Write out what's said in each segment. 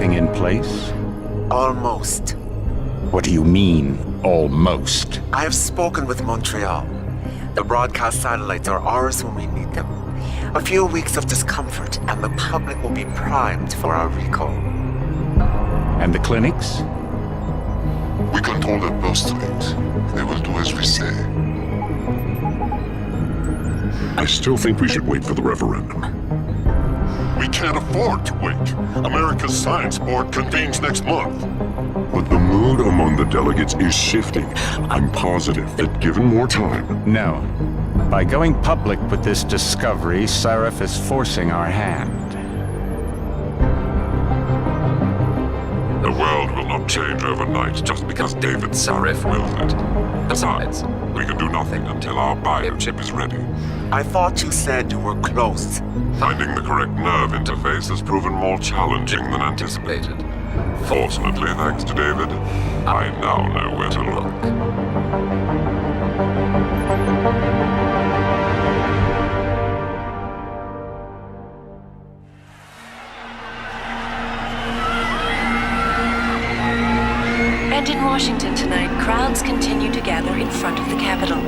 everything in place? Almost. What do you mean, almost? I have spoken with Montreal. The broadcast satellites are ours when we need them. A few weeks of discomfort, and the public will be primed for our recall. And the clinics? We control the purse strings. They will do as we say. I still think we should wait for the referendum. We can't afford to wait. America's Science Board convenes next month. But the mood among the delegates is shifting. I'm positive that given more time... No. By going public with this discovery, Sarif is forcing our hand. The world will not change overnight just because David Sarif wills it. Besides, we can do nothing until our biochip is ready. I thought you said you were close. Finding the correct nerve interface has proven more challenging than anticipated. Fortunately, thanks to David, I now know where to look. And in Washington tonight, crowds continue to gather in front of the Capitol.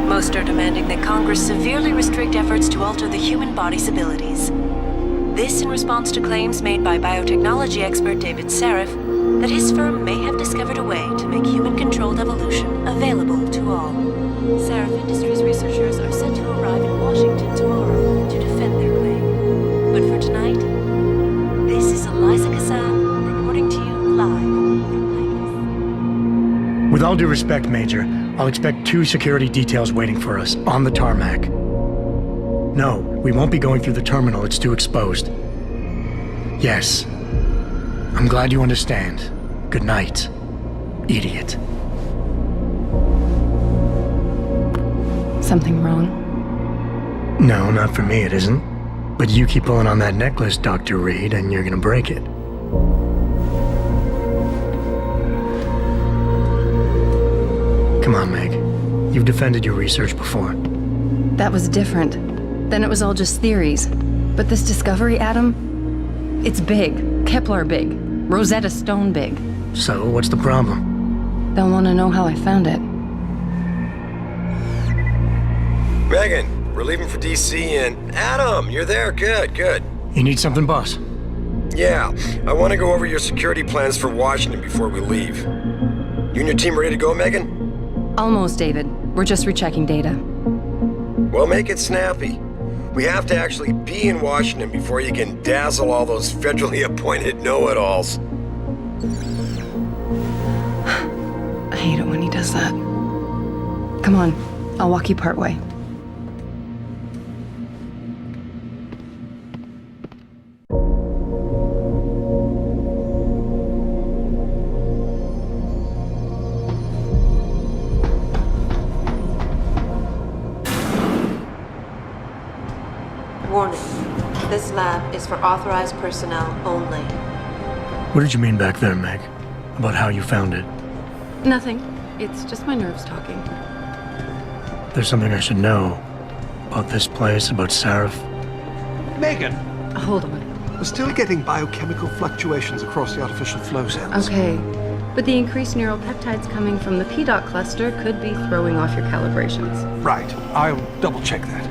Most are demanding that Congress severely restrict efforts to alter the human body's abilities. This in response to claims made by biotechnology expert David Sarif that his firm may have discovered a way to make human-controlled evolution available to all. Sarif Industries researchers are set to arrive in Washington tomorrow to defend their claim. But for tonight, this is Eliza Kassan reporting to you live from Vegas. With all due respect, Major, I'll expect 2 security details waiting for us on the tarmac. No, we won't be going through the terminal. It's too exposed. Yes. I'm glad you understand. Good night, idiot. Something wrong? No, not for me, it isn't. But you keep pulling on that necklace, Dr. Reed, and you're gonna break it. Come on, Meg. You've defended your research before. That was different. Then it was all just theories. But this discovery, Adam, it's big. Kepler big. Rosetta Stone big. So, what's the problem? They'll want to know how I found it. Megan, we're leaving for DC and... Adam, you're there. Good, good. You need something, boss? Yeah, I want to go over your security plans for Washington before we leave. You and your team ready to go, Megan? Almost, David. We're just rechecking data. Well, make it snappy. We have to actually be in Washington before you can dazzle all those federally appointed know-it-alls. I hate it when he does that. Come on, I'll walk you part way. Warning. This lab is for authorized personnel only. What did you mean back there, Meg? About how you found it? Nothing. It's just my nerves talking. There's something I should know. About this place, about Sarif. Megan! Hold on. We're still getting biochemical fluctuations across the artificial flow cells. Okay. But the increased neural peptides coming from the PDOT cluster could be throwing off your calibrations. Right. I'll double-check that.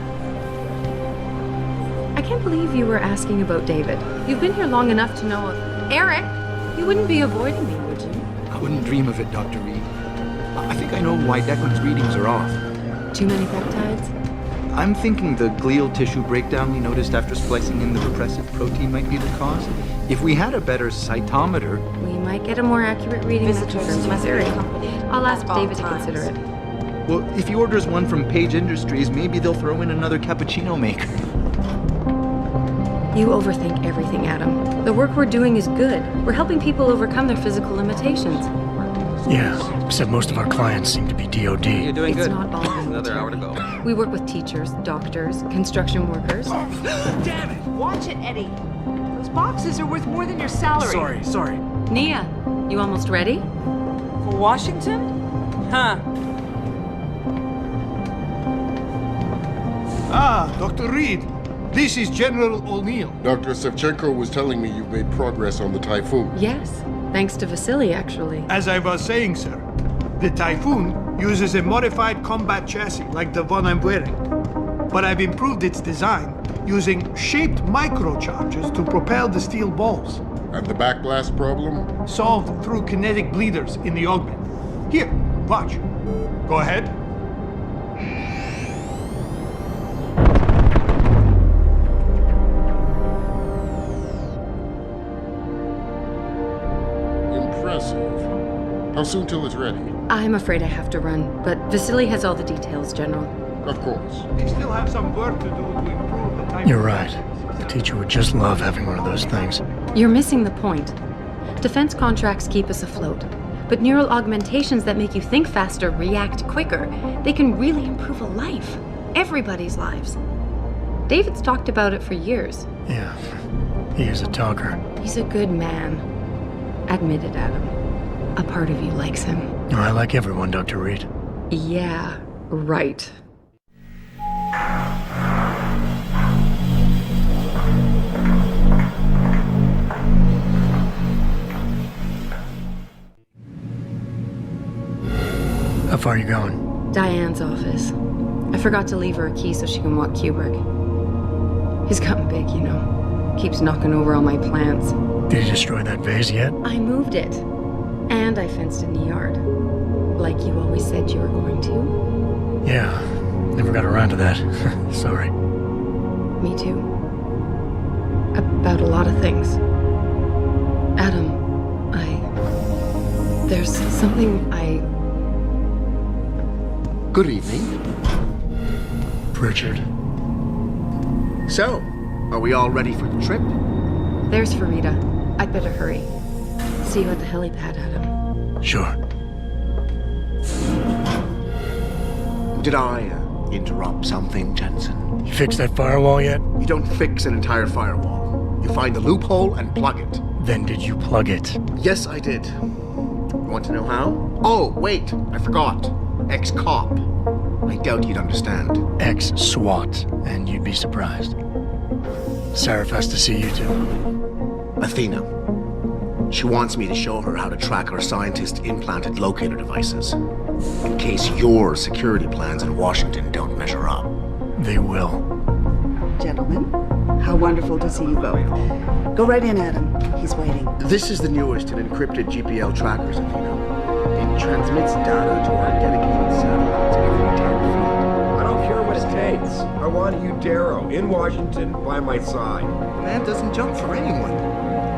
I can't believe you were asking about David. You've been here long enough to know... Eric! You wouldn't be avoiding me, would you? I wouldn't dream of it, Dr. Reed. I think I know why Declan's readings are off. Too many peptides? I'm thinking the glial tissue breakdown we noticed after splicing in the repressive protein might be the cause. If we had a better cytometer... We might get a more accurate reading that Visitors confirms your must be theory. accompanied I'll ask at all David to times. consider it. Well, if he orders one from Page Industries, maybe they'll throw in another cappuccino maker. You overthink everything, Adam. The work we're doing is good. We're helping people overcome their physical limitations. Yeah, except most of our clients seem to be DOD. You're doing It's good. not all Another hour to go. We work with teachers, doctors, construction workers. Damn it! Watch it, Eddie. Those boxes are worth more than your salary. Sorry. Nia, you almost ready? For Washington? Huh. Ah, Dr. Reed. This is General O'Neill. Dr. Sevchenko was telling me you've made progress on the Typhoon. Yes, thanks to Vasily, actually. As I was saying, sir, the Typhoon uses a modified combat chassis like the one I'm wearing. But I've improved its design using shaped microcharges to propel the steel balls. And the backblast problem? Solved through kinetic bleeders in the augment. Here, watch. Go ahead. Impressive. How soon till it's ready? I'm afraid I have to run, but Vasily has all the details, General. Of course. We still have some work to do to improve the type. You're right. The teacher would just love having one of those things. You're missing the point. Defense contracts keep us afloat, but neural augmentations that make you think faster, react quicker, they can really improve a life. Everybody's lives. David's talked about it for years. Yeah, he is a talker. He's a good man. Admit it, Adam. A part of you likes him. I like everyone, Dr. Reed. Yeah, right. How far are you going? Diane's office. I forgot to leave her a key so she can walk Kubrick. He's gotten big, you know. Keeps knocking over all my plants. Did you destroy that vase yet? I moved it. And I fenced in the yard. Like you always said you were going to. Yeah, never got around to that. Sorry. Me too. About a lot of things. Adam, there's something Good evening. Pritchard. So, are we all ready for the trip? There's Farida. I'd better hurry. See you at the helipad, Adam. Sure. Did I interrupt something, Jensen? You fixed that firewall yet? You don't fix an entire firewall. You find the loophole and plug it. Then did you plug it? Yes, I did. You want to know how? Oh, wait, I forgot. Ex-cop. I doubt you'd understand. Ex-SWAT, and you'd be surprised. Sarif has to see you too. Athena. She wants me to show her how to track our scientist-implanted locator devices. In case your security plans in Washington don't measure up. They will. Gentlemen, how wonderful to see you both. Go right in, Adam. He's waiting. This is the newest in encrypted GPL trackers, Athena. It transmits data to our dedicated satellites every 10 feet. I don't care what it takes. I want you, Darrow, in Washington, by my side. Man doesn't jump for anyone.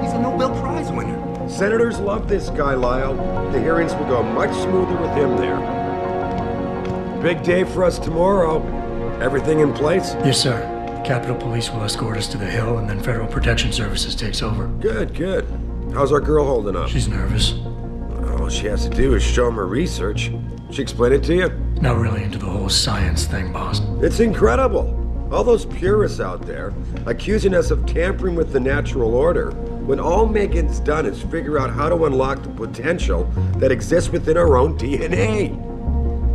He's a Nobel Prize winner. Senators love this guy, Lyle. The hearings will go much smoother with him there. Big day for us tomorrow. Everything in place? Yes, sir. Capitol Police will escort us to the Hill, and then Federal Protection Services takes over. Good, good. How's our girl holding up? She's nervous. All she has to do is show him her research. She explain it to you? Not really into the whole science thing, boss. It's incredible. All those purists out there accusing us of tampering with the natural order, when all Megan's done is figure out how to unlock the potential that exists within our own DNA.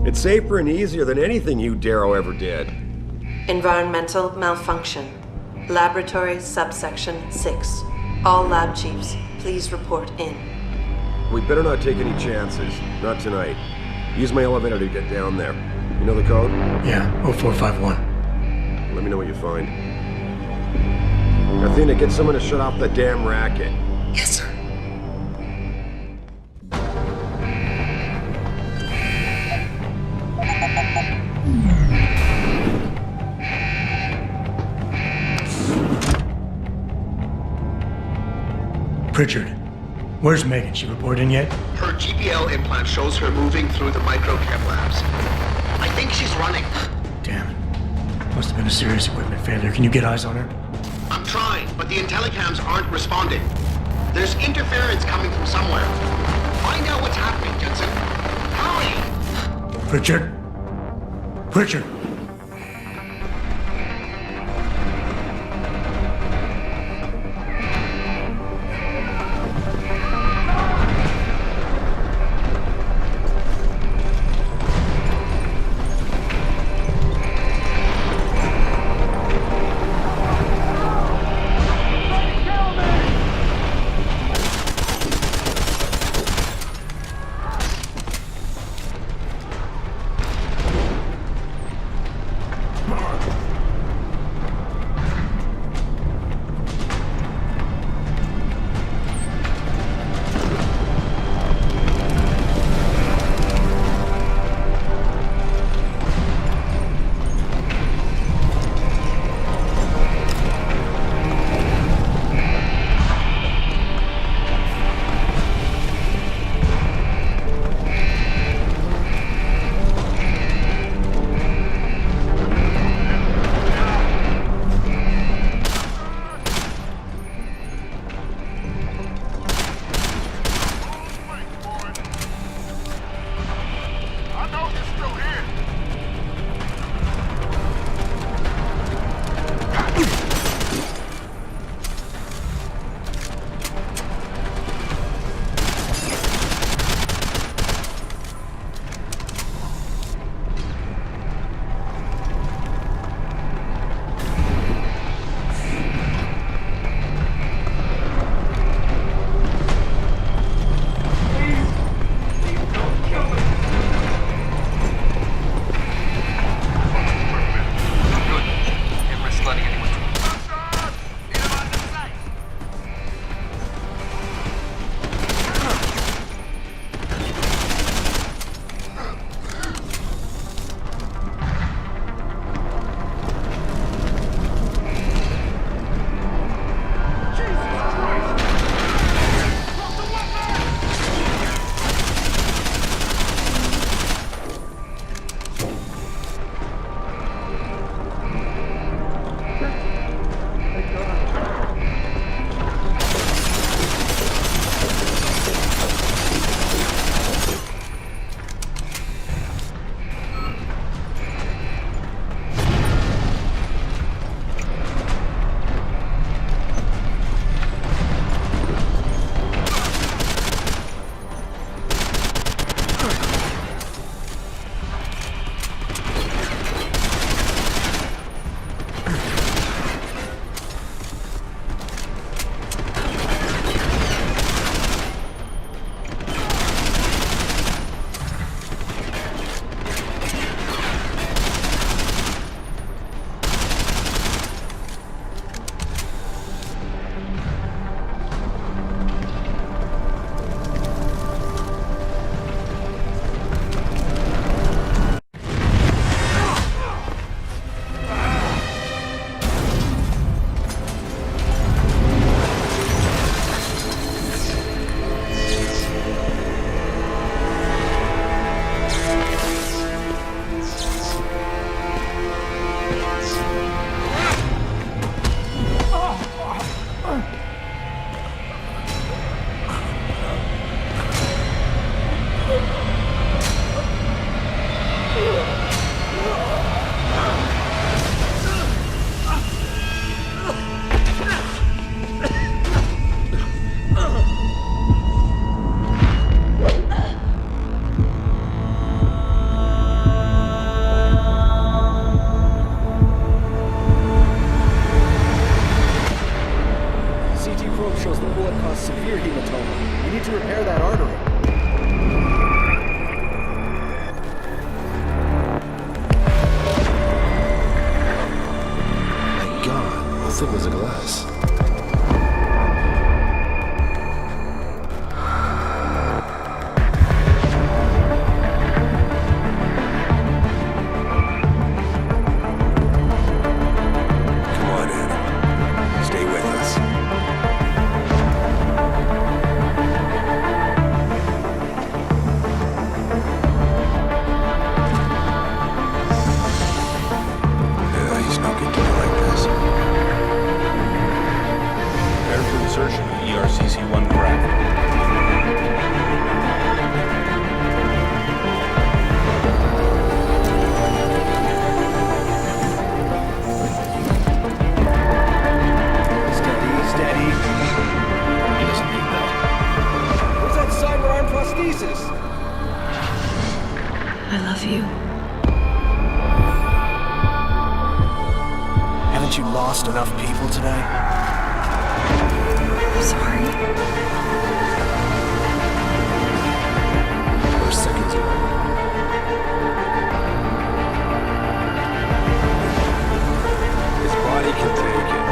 It's safer and easier than anything you, Darrow, ever did. Environmental malfunction. Laboratory subsection 6. All lab chiefs, please report in. We better not take any chances. Not tonight. Use my elevator to get down there. You know the code? Yeah, 0451. Let me know what you find. Athena, get someone to shut off the damn racket. Yes, sir. Pritchard, where's Megan? She report in yet? Her GPL implant shows her moving through the microchem labs. I think she's running. Damn it. Must have been a serious equipment failure. Can you get eyes on her? I'm trying, but the intellicams aren't responding. There's interference coming from somewhere. Find out what's happening, Jensen. Hurry! Pritchard? Pritchard! probe shows the bullet caused severe hematoma. We need to repair that artery. My God, how thick was the glass? I love you. Haven't you lost enough people today? I'm sorry. We're seconds away. His body can take it.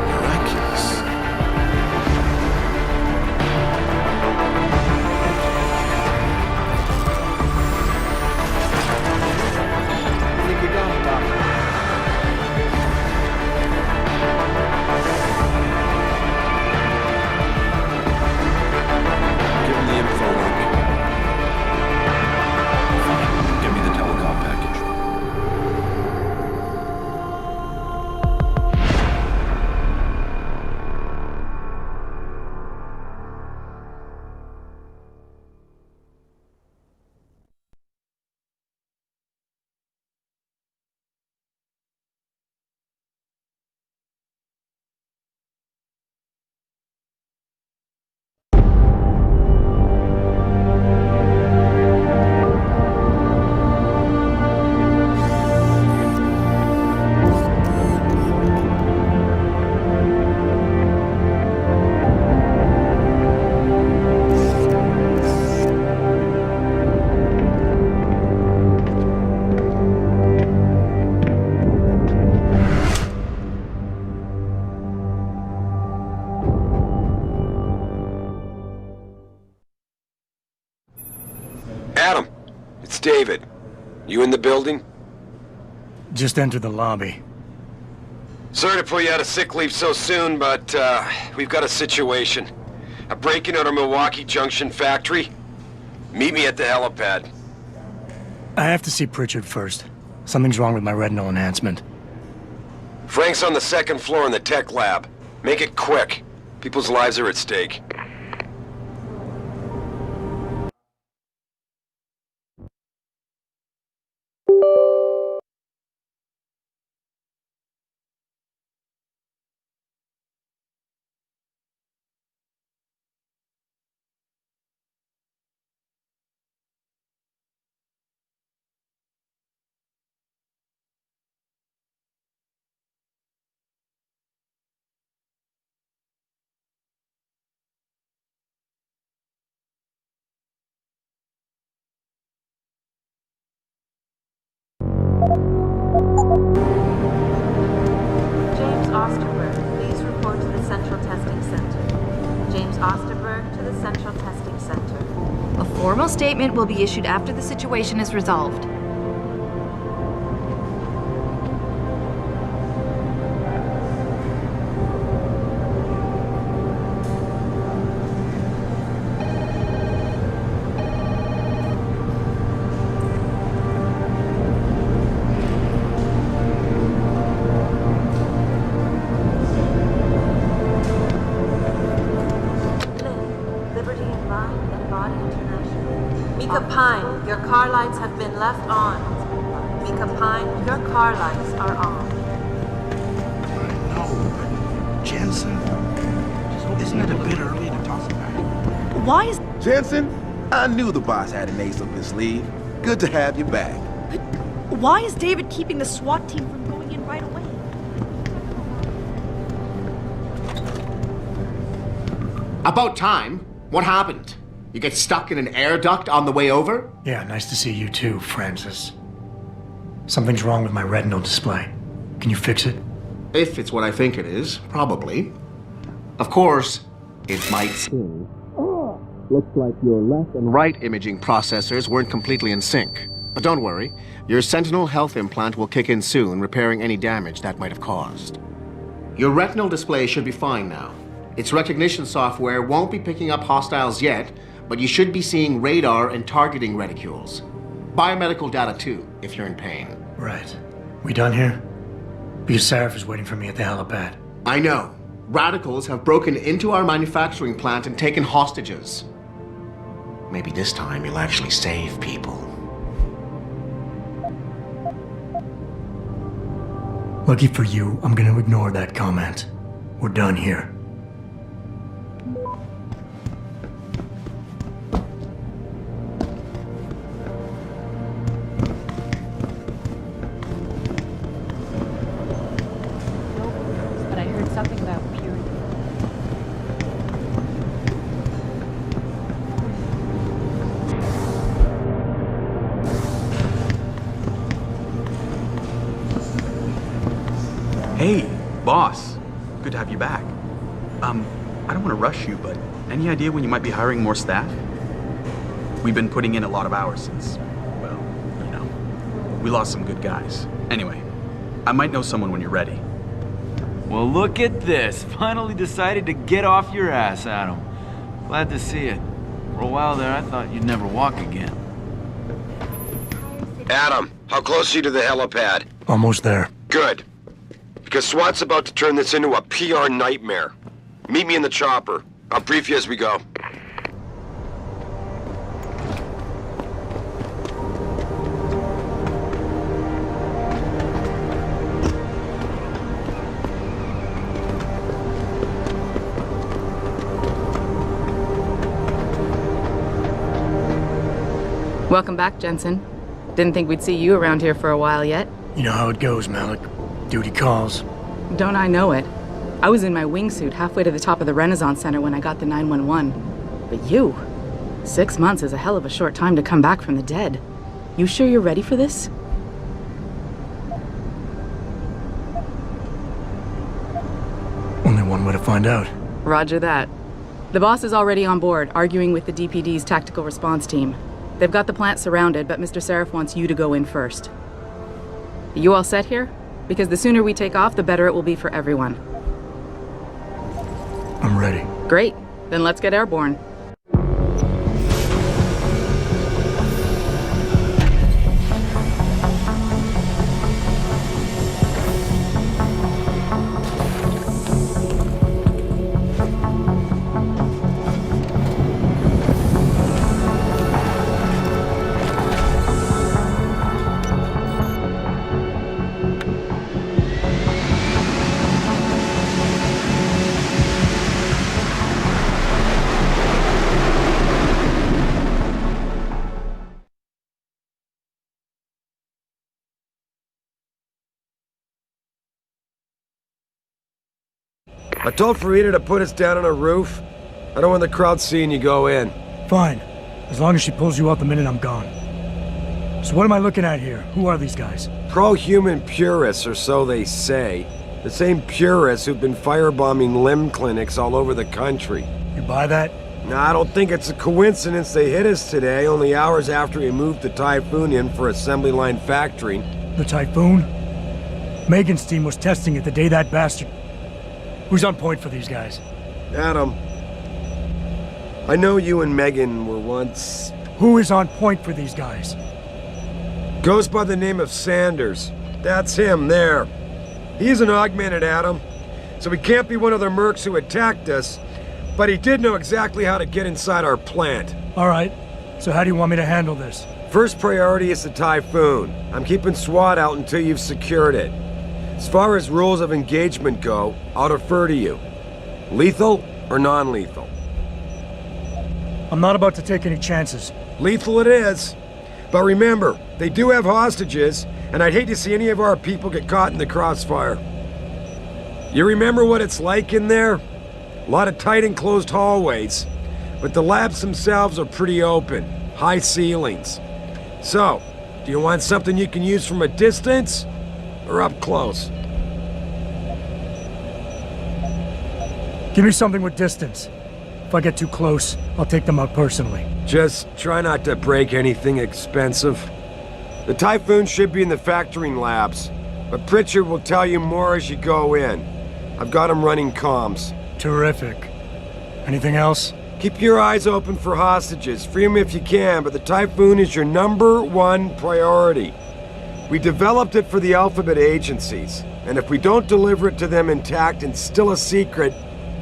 Miraculous. Adam, it's David. You in the building? Just entered the lobby. Sorry to pull you out of sick leave so soon, but we've got a situation. A break-in at our Milwaukee Junction factory. Meet me at the helipad. I have to see Pritchard first. Something's wrong with my retinal enhancement. Frank's on the second floor in the tech lab. Make it quick. People's lives are at stake. James Osterberg, please report to the Central Testing Center. James Osterberg to the Central Testing Center. A formal statement will be issued after the situation is resolved. Mika Pine, your car lights have been left on. Mika Pine, your car lights are on. No, Jensen, isn't it a bit early to talk about it? Why is... Jensen, I knew the boss had an ace up his sleeve. Good to have you back. Why is David keeping the SWAT team from going in right away? About time. What happened? You get stuck in an air duct on the way over? Yeah, nice to see you too, Francis. Something's wrong with my retinal display. Can you fix it? If it's what I think it is, probably. Of course, it might seem. Looks like your left and right imaging processors weren't completely in sync. But don't worry, your Sentinel health implant will kick in soon, repairing any damage that might have caused. Your retinal display should be fine now. Its recognition software won't be picking up hostiles yet, but you should be seeing radar and targeting reticules. Biomedical data too, if you're in pain. Right. We done here? Because Sarif is waiting for me at the helipad. I know. Radicals have broken into our manufacturing plant and taken hostages. Maybe this time you'll actually save people. Lucky for you, I'm gonna ignore that comment. We're done here. But I heard something about purity. Hey, boss. Good to have you back. I don't want to rush you, but any idea when you might be hiring more staff? We've been putting in a lot of hours since, well, you know, we lost some good guys. Anyway, I might know someone when you're ready. Well, look at this. Finally decided to get off your ass, Adam. Glad to see it. For a while there, I thought you'd never walk again. Adam, how close are you to the helipad? Almost there. Good. Because SWAT's about to turn this into a PR nightmare. Meet me in the chopper. I'll brief you as we go. Welcome back, Jensen. Didn't think we'd see you around here for a while yet. You know how it goes, Malik. Duty calls. Don't I know it? I was in my wingsuit halfway to the top of the Renaissance Center when I got the 911. But you? 6 months is a hell of a short time to come back from the dead. You sure you're ready for this? Only one way to find out. Roger that. The boss is already on board, arguing with the DPD's tactical response team. They've got the plant surrounded, but Mr. Sarif wants you to go in first. Are you all set here? Because the sooner we take off, the better it will be for everyone. I'm ready. Great. Then let's get airborne. I told Farida to put us down on a roof. I don't want the crowd seeing you go in. Fine. As long as she pulls you out the minute I'm gone. So what am I looking at here? Who are these guys? Pro-human purists, or so they say. The same purists who've been firebombing limb clinics all over the country. You buy that? Nah, I don't think it's a coincidence they hit us today, only hours after we moved the Typhoon in for assembly line factory. The Typhoon? Megan's team was testing it the day that bastard... Who's on point for these guys? Adam. I know you and Megan were once... Who is on point for these guys? Goes by the name of Sanders. That's him, there. He's an augmented Adam, so he can't be one of the mercs who attacked us, but he did know exactly how to get inside our plant. All right. So how do you want me to handle this? First priority is the Typhoon. I'm keeping SWAT out until you've secured it. As far as rules of engagement go, I'll defer to you. Lethal or non-lethal? I'm not about to take any chances. Lethal it is. But remember, they do have hostages, and I'd hate to see any of our people get caught in the crossfire. You remember what it's like in there? A lot of tight enclosed hallways, but the labs themselves are pretty open, high ceilings. So, do you want something you can use from a distance, or up close? Give me something with distance. If I get too close, I'll take them out personally. Just try not to break anything expensive. The Typhoon should be in the factoring labs, but Pritchard will tell you more as you go in. I've got him running comms. Terrific. Anything else? Keep your eyes open for hostages. Free them if you can, but the Typhoon is your #1 priority. We developed it for the Alphabet agencies, and if we don't deliver it to them intact and still a secret,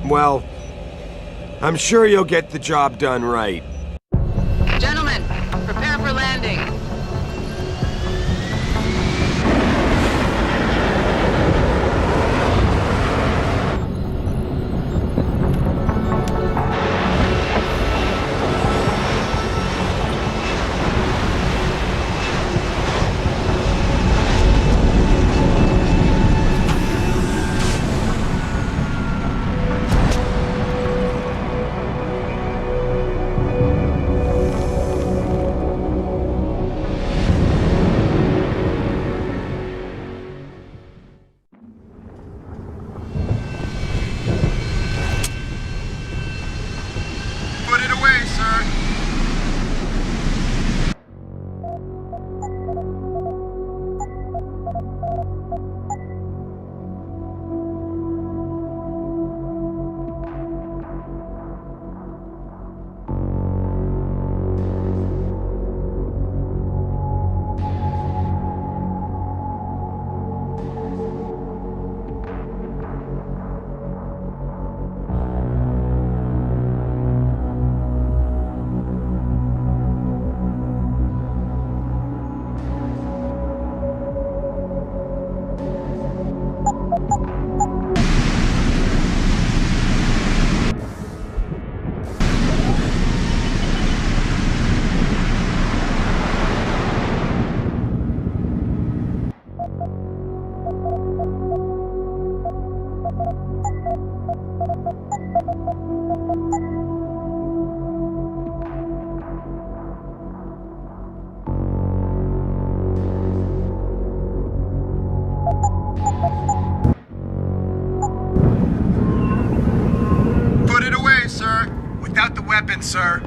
well, I'm sure you'll get the job done right. Gentlemen, prepare for landing. Weapon, sir.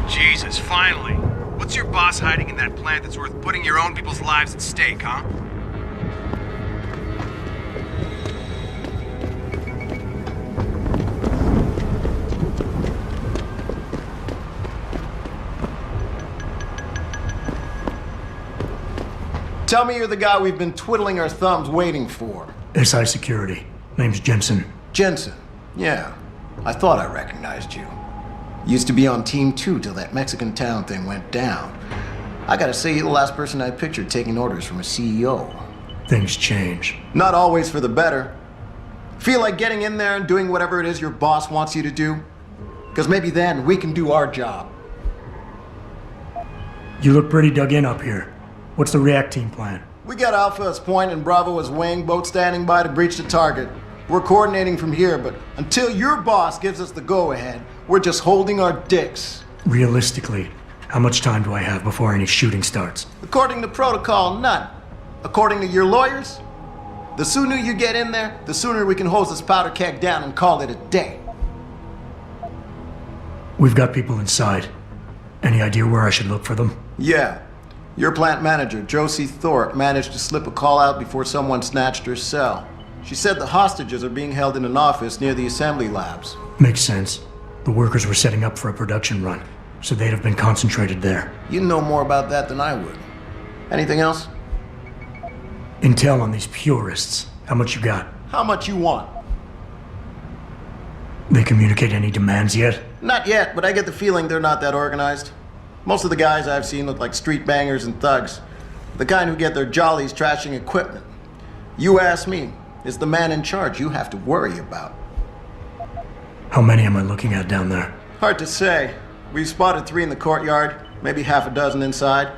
Jesus, finally. What's your boss hiding in that plant that's worth putting your own people's lives at stake, huh? Tell me you're the guy we've been twiddling our thumbs waiting for. SI Security. Name's Jensen. Jensen. Yeah. I thought I recognized you. Used to be on Team 2 till that Mexican town thing went down. I gotta say, you're the last person I pictured taking orders from a CEO. Things change. Not always for the better. Feel like getting in there and doing whatever it is your boss wants you to do? Because maybe then we can do our job. You look pretty dug in up here. What's the react team plan? We got Alpha as point and Bravo as wing, both standing by to breach the target. We're coordinating from here, but until your boss gives us the go-ahead, we're just holding our dicks. Realistically, how much time do I have before any shooting starts? According to protocol, none. According to your lawyers, the sooner you get in there, the sooner we can hose this powder keg down and call it a day. We've got people inside. Any idea where I should look for them? Yeah. Your plant manager, Josie Thorpe, managed to slip a call out before someone snatched her cell. She said the hostages are being held in an office near the assembly labs. Makes sense. The workers were setting up for a production run, so they'd have been concentrated there. You know more about that than I would. Anything else? Intel on these purists. How much you got? How much you want? They communicate any demands yet? Not yet, but I get the feeling they're not that organized. Most of the guys I've seen look like street bangers and thugs. The kind who get their jollies trashing equipment. You ask me, it's the man in charge you have to worry about. How many am I looking at down there? Hard to say. We've spotted 3 in the courtyard, maybe half a dozen inside.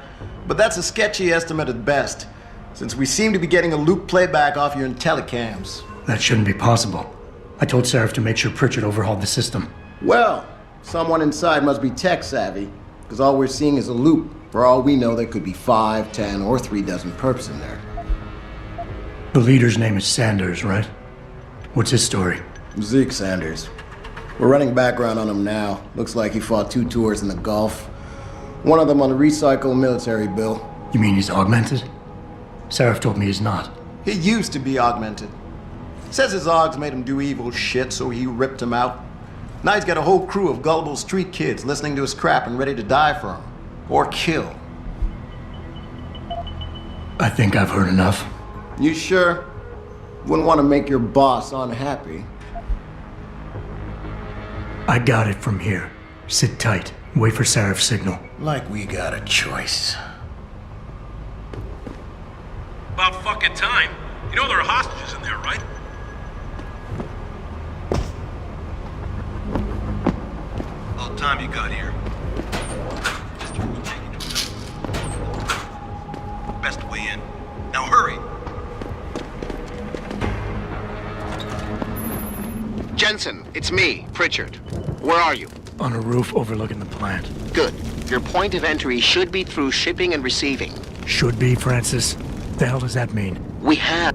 But that's a sketchy estimate at best, since we seem to be getting a loop playback off your IntelliCams. That shouldn't be possible. I told Seraph to make sure Pritchard overhauled the system. Well, someone inside must be tech savvy, because all we're seeing is a loop. For all we know, there could be 5, 10, or 3 dozen perps in there. The leader's name is Sanders, right? What's his story? Zeke Sanders. We're running background on him now. Looks like he fought 2 tours in the Gulf. One of them on a recycled military bill. You mean he's augmented? Seraph told me he's not. He used to be augmented. Says his Augs made him do evil shit, so he ripped him out. Now he's got a whole crew of gullible street kids listening to his crap and ready to die for him. Or kill. I think I've heard enough. You sure? Wouldn't want to make your boss unhappy. I got it from here. Sit tight. Wait for Seraph's signal. Like we got a choice. About fucking time. You know there are hostages in there, right? All time you got here. Best way in. Now hurry. Jensen, it's me, Pritchard. Where are you? On a roof overlooking the plant. Good. Your point of entry should be through shipping and receiving. Should be, Francis. The hell does that mean? We have...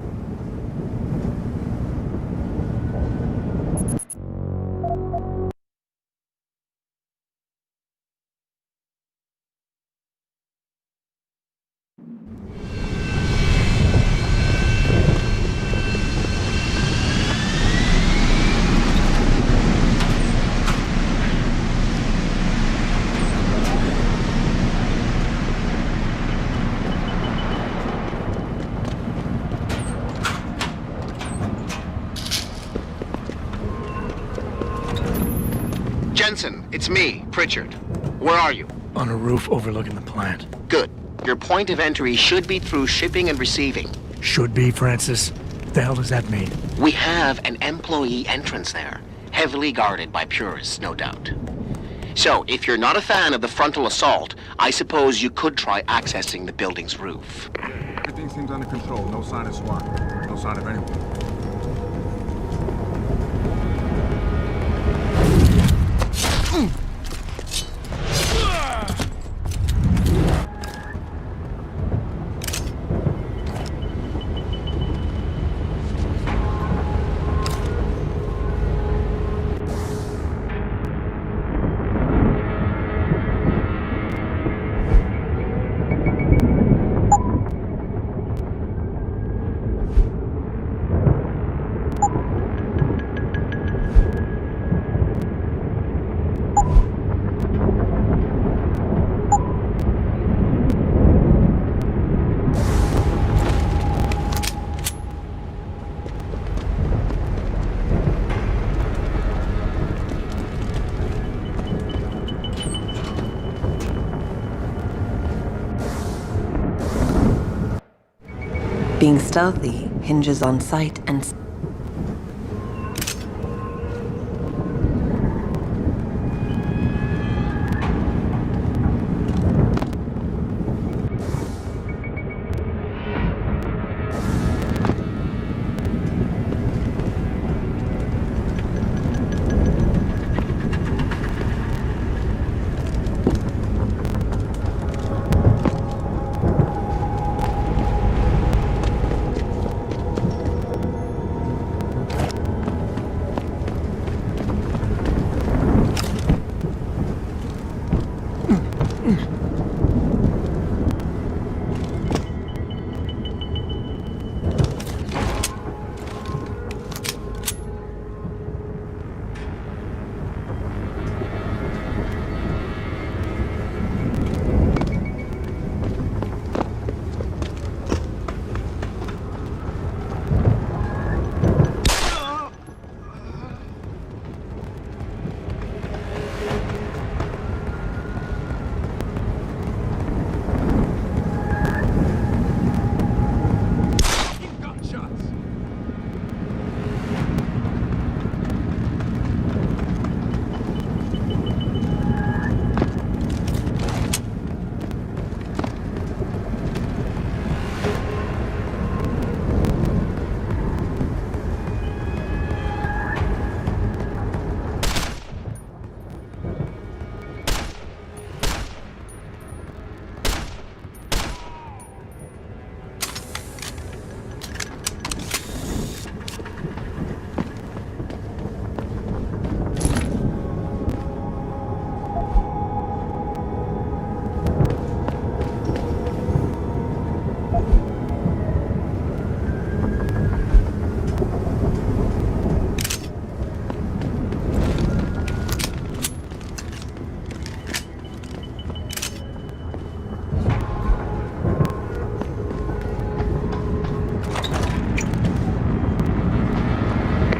Jensen, it's me, Pritchard. Where are you? On a roof overlooking the plant. Good. Your point of entry should be through shipping and receiving. Should be, Francis. The hell does that mean? We have an employee entrance there, heavily guarded by purists, no doubt. So, if you're not a fan of the frontal assault, I suppose you could try accessing the building's roof. Everything seems under control. No sign of SWAT. No sign of anyone. Being stealthy hinges on sight and...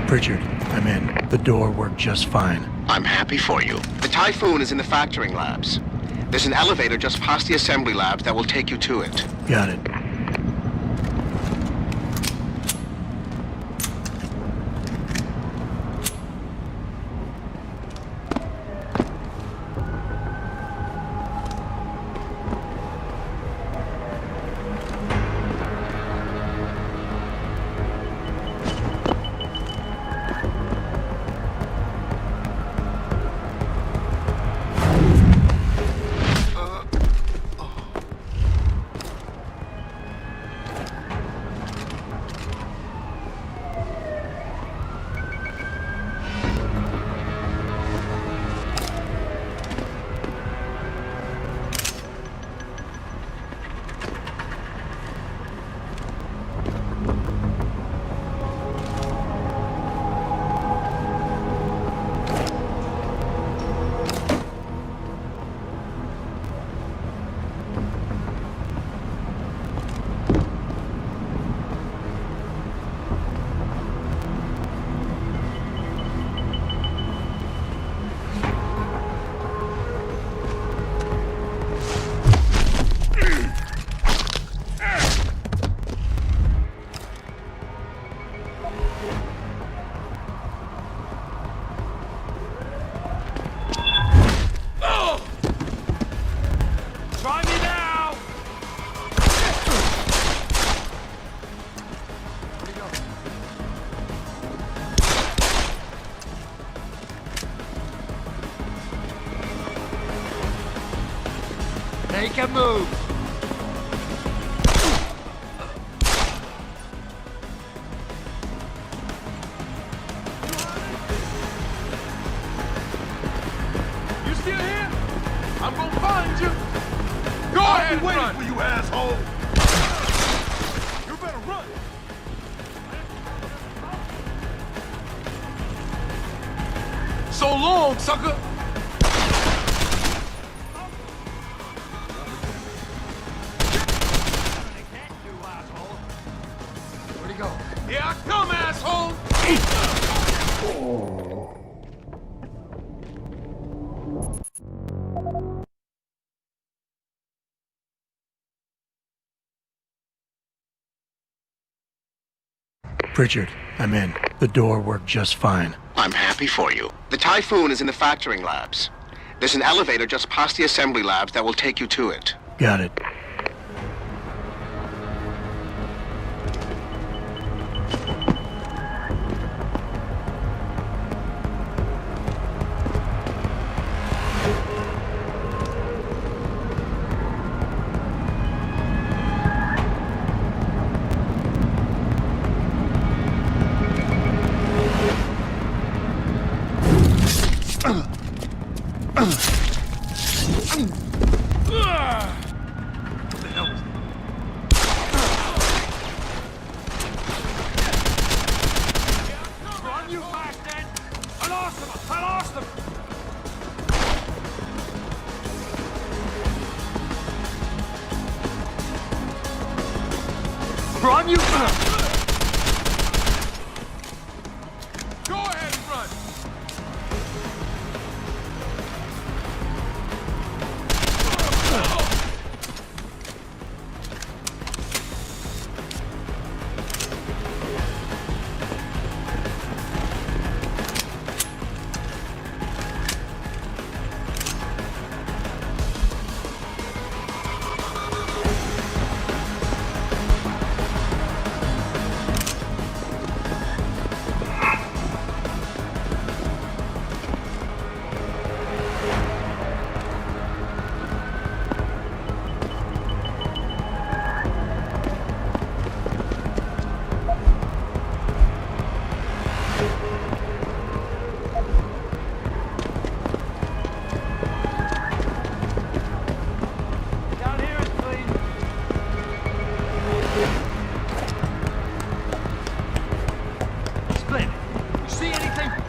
Pritchard, I'm in. The door worked just fine. I'm happy for you. The Typhoon is in the factoring labs. There's an elevator just past the assembly labs that will take you to it. Got it. Make a move! You still here? I'm gonna find you! Go ahead and run! for you, asshole! You better run! So long, sucker! Here I come, asshole! Pritchard, I'm in. The door worked just fine. I'm happy for you. The Typhoon is in the factoring labs. There's an elevator just past the assembly labs that will take you to it. Got it. Run, you! Go ahead and run!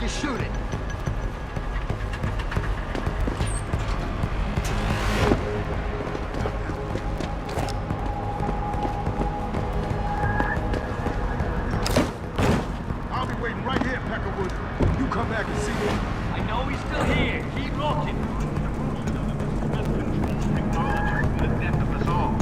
Shoot it. I'll be waiting right here, Crackerwood. You come back and see me. I know he's still here. Keep looking. The death of us all.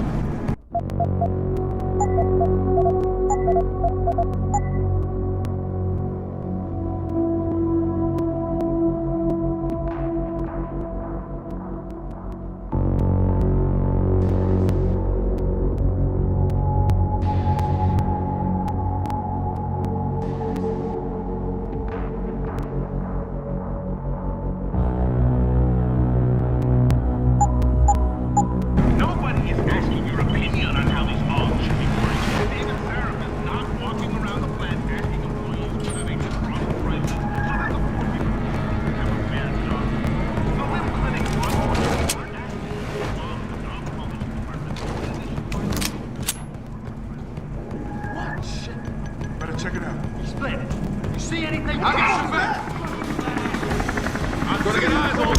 Nobody is asking your opinion on how these malls should be working. Being a therapist, not walking around the plant asking employees whether they can drop prices so that the poor people can have a fair job. No implementing one or asking What? Shit. Better check it out. Split. You see anything? I got your back. I'm gonna get eyes on.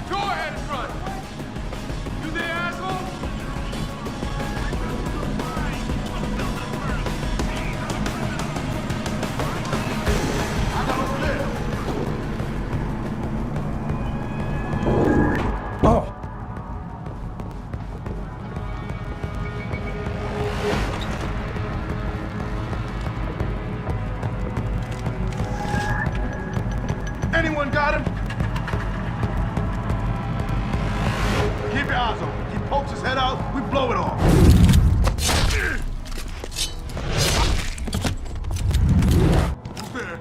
Go ahead and run. You there, asshole? I got over there. Oh. Anyone got him? Keep your eyes open. He pokes his head out, we blow it off. Who's there?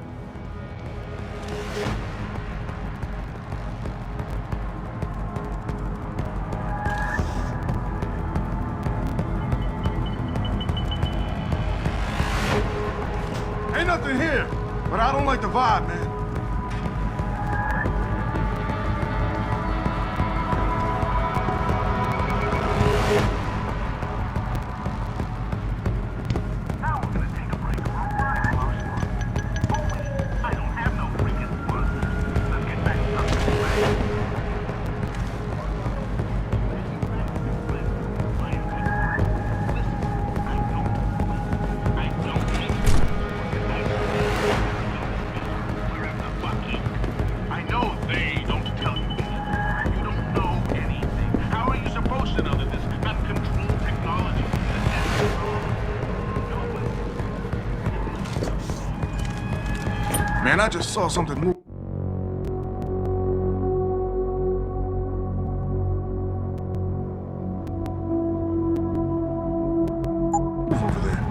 Ain't nothing here, but I don't like the vibe, man. I know they don't tell you this. You don't know anything. How are you supposed to know that this uncontrolled technology Man, I just saw something move. Over there.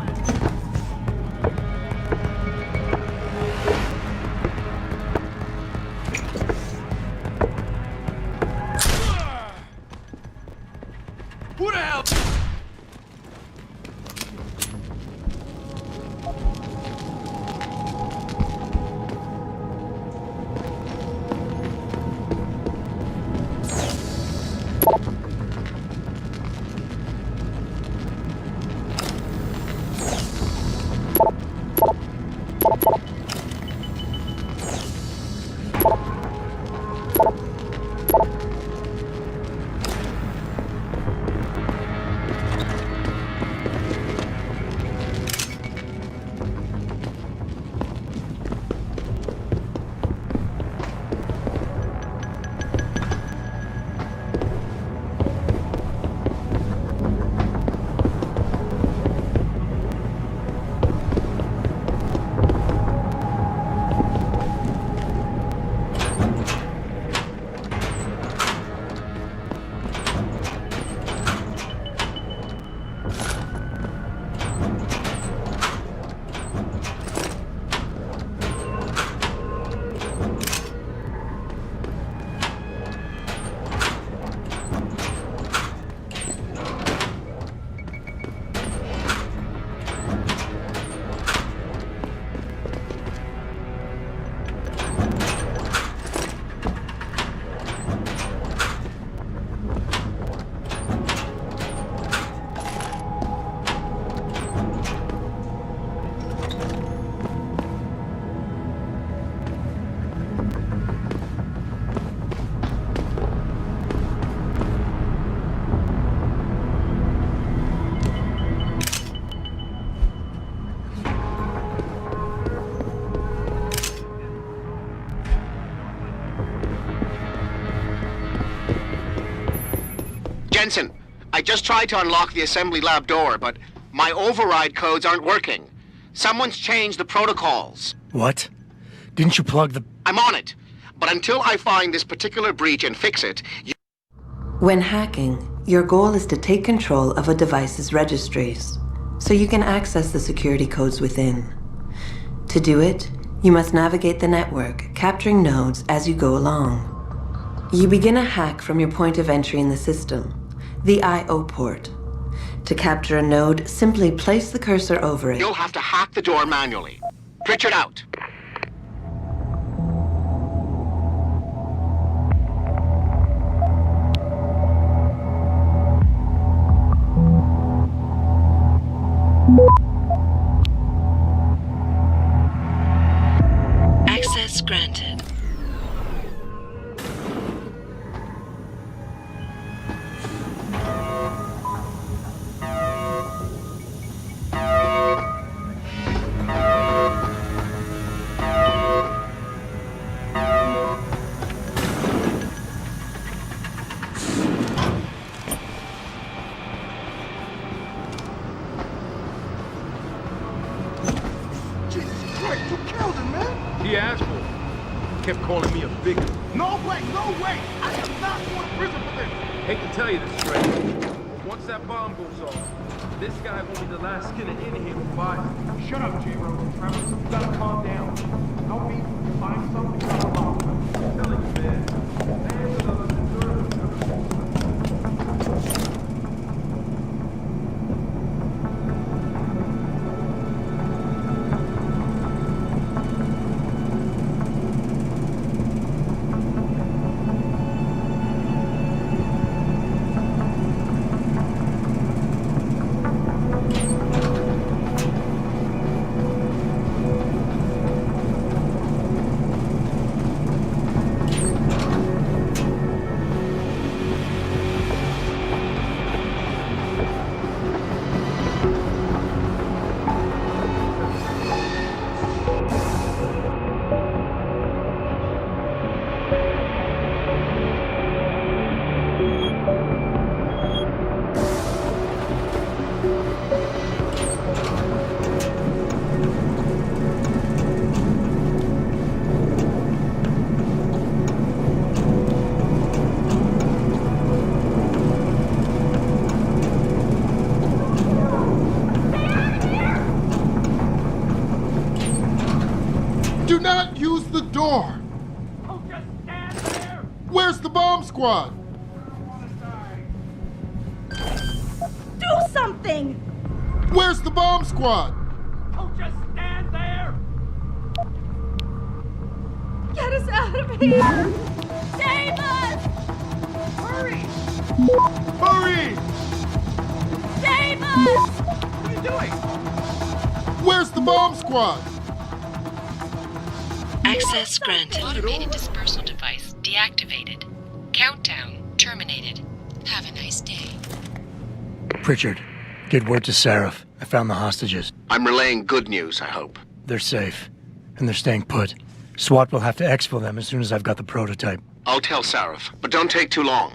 Who the hell? Jensen, I just tried to unlock the assembly lab door, but my override codes aren't working. Someone's changed the protocols. What? Didn't you plug the... I'm on it. But until I find this particular breach and fix it, When hacking, your goal is to take control of a device's registries, so you can access the security codes within. To do it, you must navigate the network, capturing nodes as you go along. You begin a hack from your point of entry in the system, the I/O port. To capture a node, simply place the cursor over it. you'll have to hack the door manually. Pritchard out. Access granted. Jesus Christ, you killed him, man! He asked for it. Kept calling me a bigot. No way, no way! I am not going to prison for this! Hate to tell you this, Trey, but once that bomb goes off, this guy will be the last skinner in here with fire. Shut up, J-Rose and Trevor. You gotta calm down. Help me find something to talk about. I'm telling you, man. Man with others deserve it. Do not use the door! Oh, just stand there! Where's the bomb squad? Do something! Where's the bomb squad? Oh, just stand there! Get us out of here! Save us! Hurry! Hurry! Save us! What are you doing? Where's the bomb squad? Access granted. Automated dispersal device deactivated. Countdown terminated. Have a nice day. Pritchard, get word to Seraph. I found the hostages. I'm relaying good news, I hope. They're safe, and they're staying put. SWAT will have to exfil them as soon as I've got the prototype. I'll tell Sarif, but don't take too long.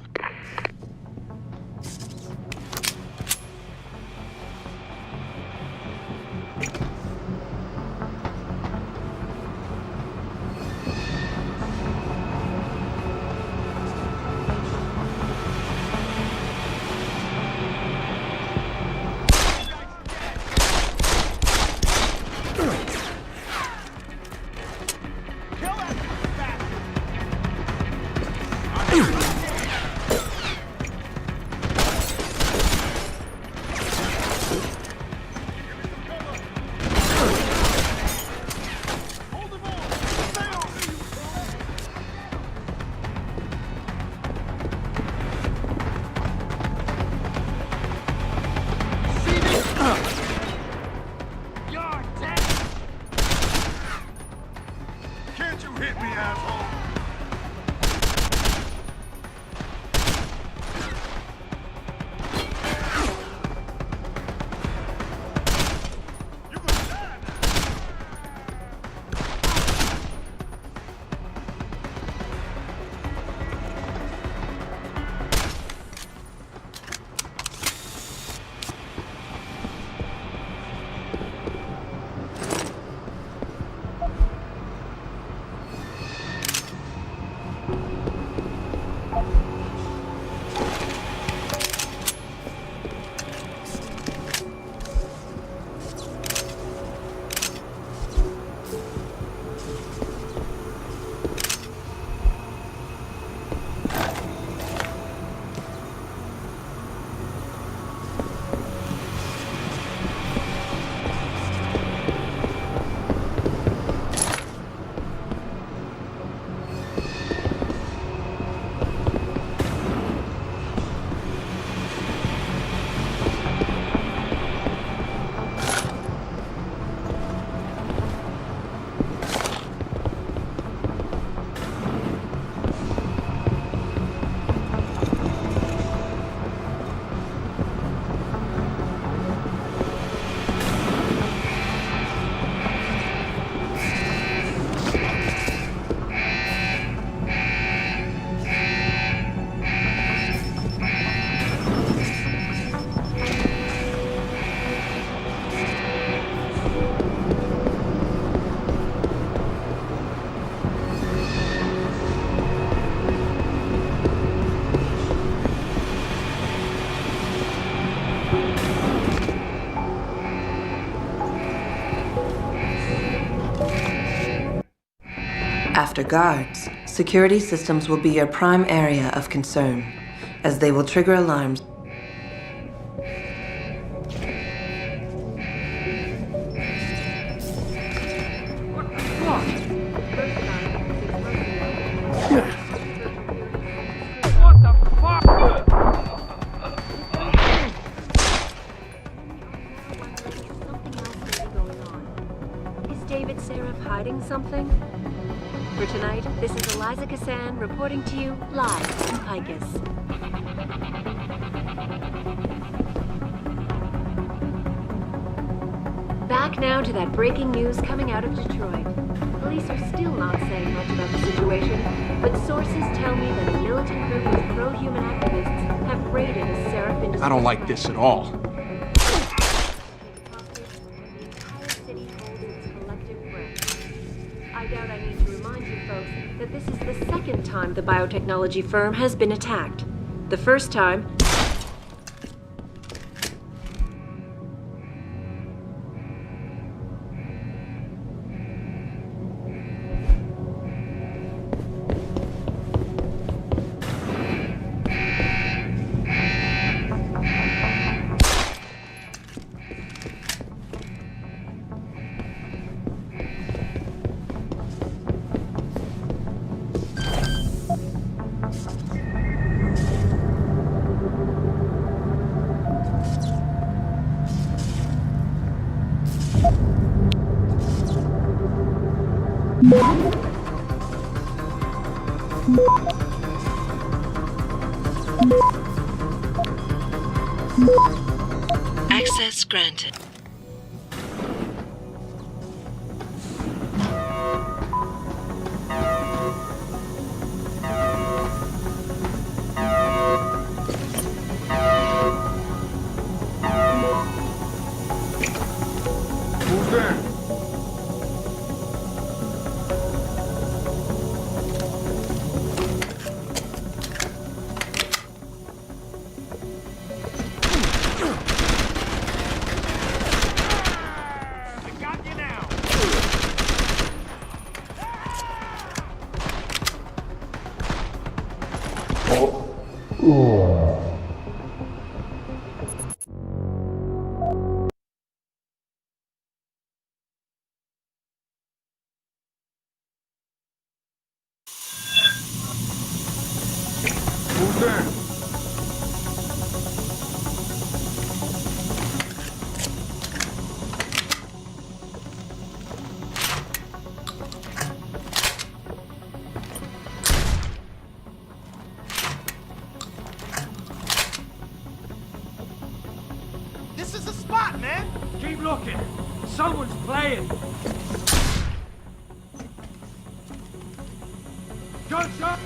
after guards, security systems will be your prime area of concern, as they will trigger alarms. Something? For tonight, this is Eliza Kassan reporting to you live from Picus. Back now to that breaking news coming out of Detroit. Police are still not saying much about the situation, but sources tell me that a militant group of pro-human activists have raided a Seraph Industries. I don't like this at all. I doubt I need to remind you folks that this is the second time the biotechnology firm has been attacked. The first time... Access granted. Who's there? Who's there? This is the spot, man! Keep looking. Someone's playing. Gunshot!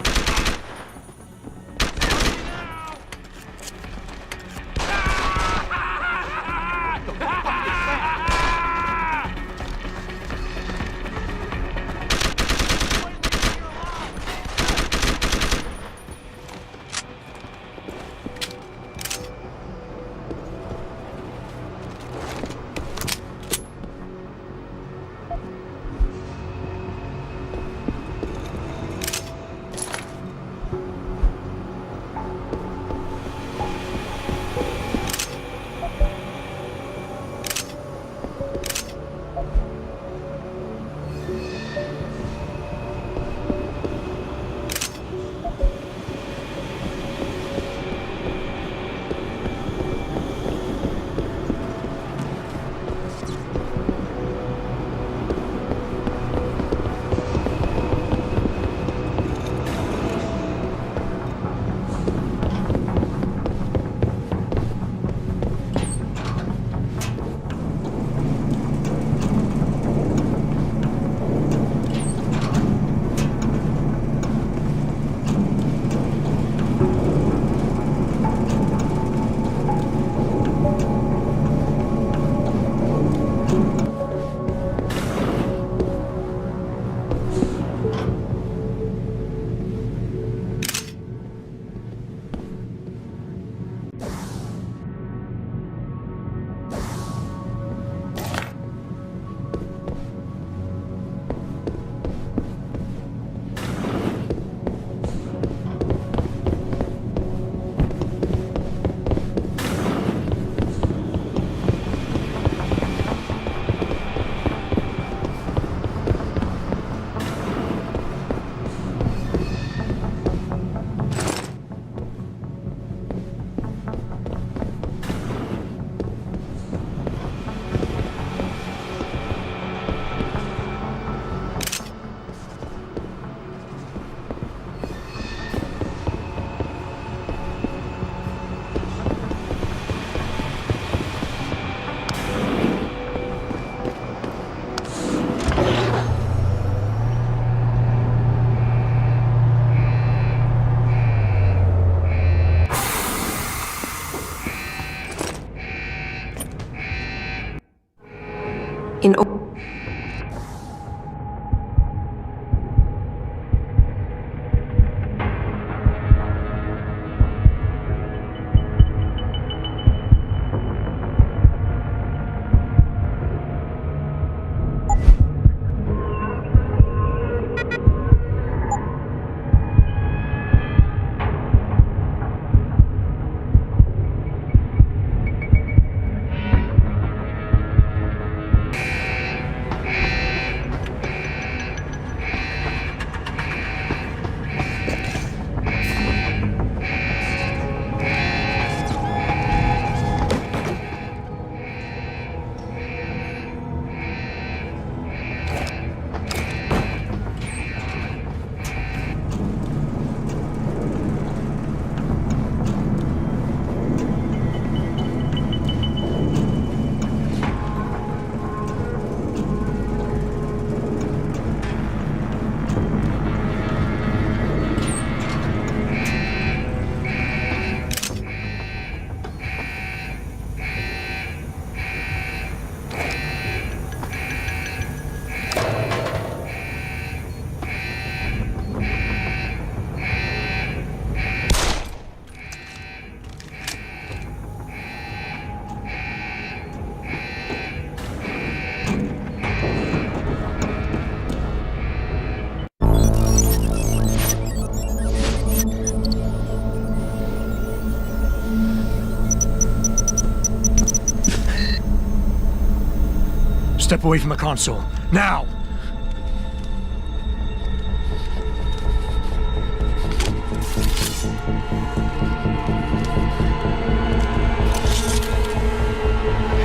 Step away from the console. Now!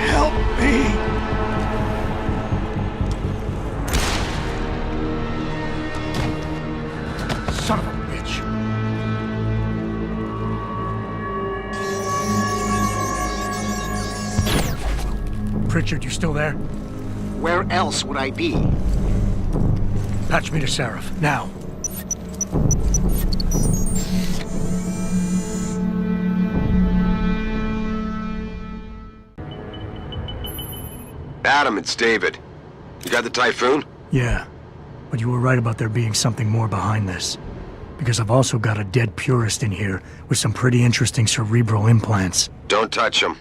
Help me! Son of a bitch. Pritchard, you still there? Where else would I be? Patch me to Seraph, now. Adam, it's David. You got the Typhoon? Yeah, but you were right about there being something more behind this. Because I've also got a dead purist in here with some pretty interesting cerebral implants. Don't touch him.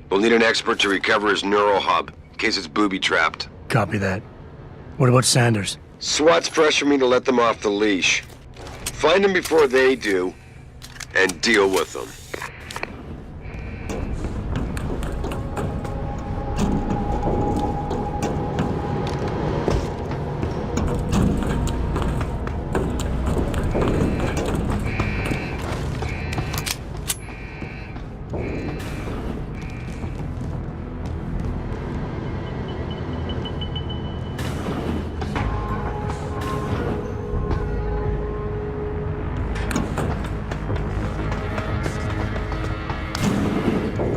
We'll need an expert to recover his neural hub, in case it's booby-trapped. Copy that. What about Sanders? SWAT's pressured me to let them off the leash. Find them before they do, and deal with them.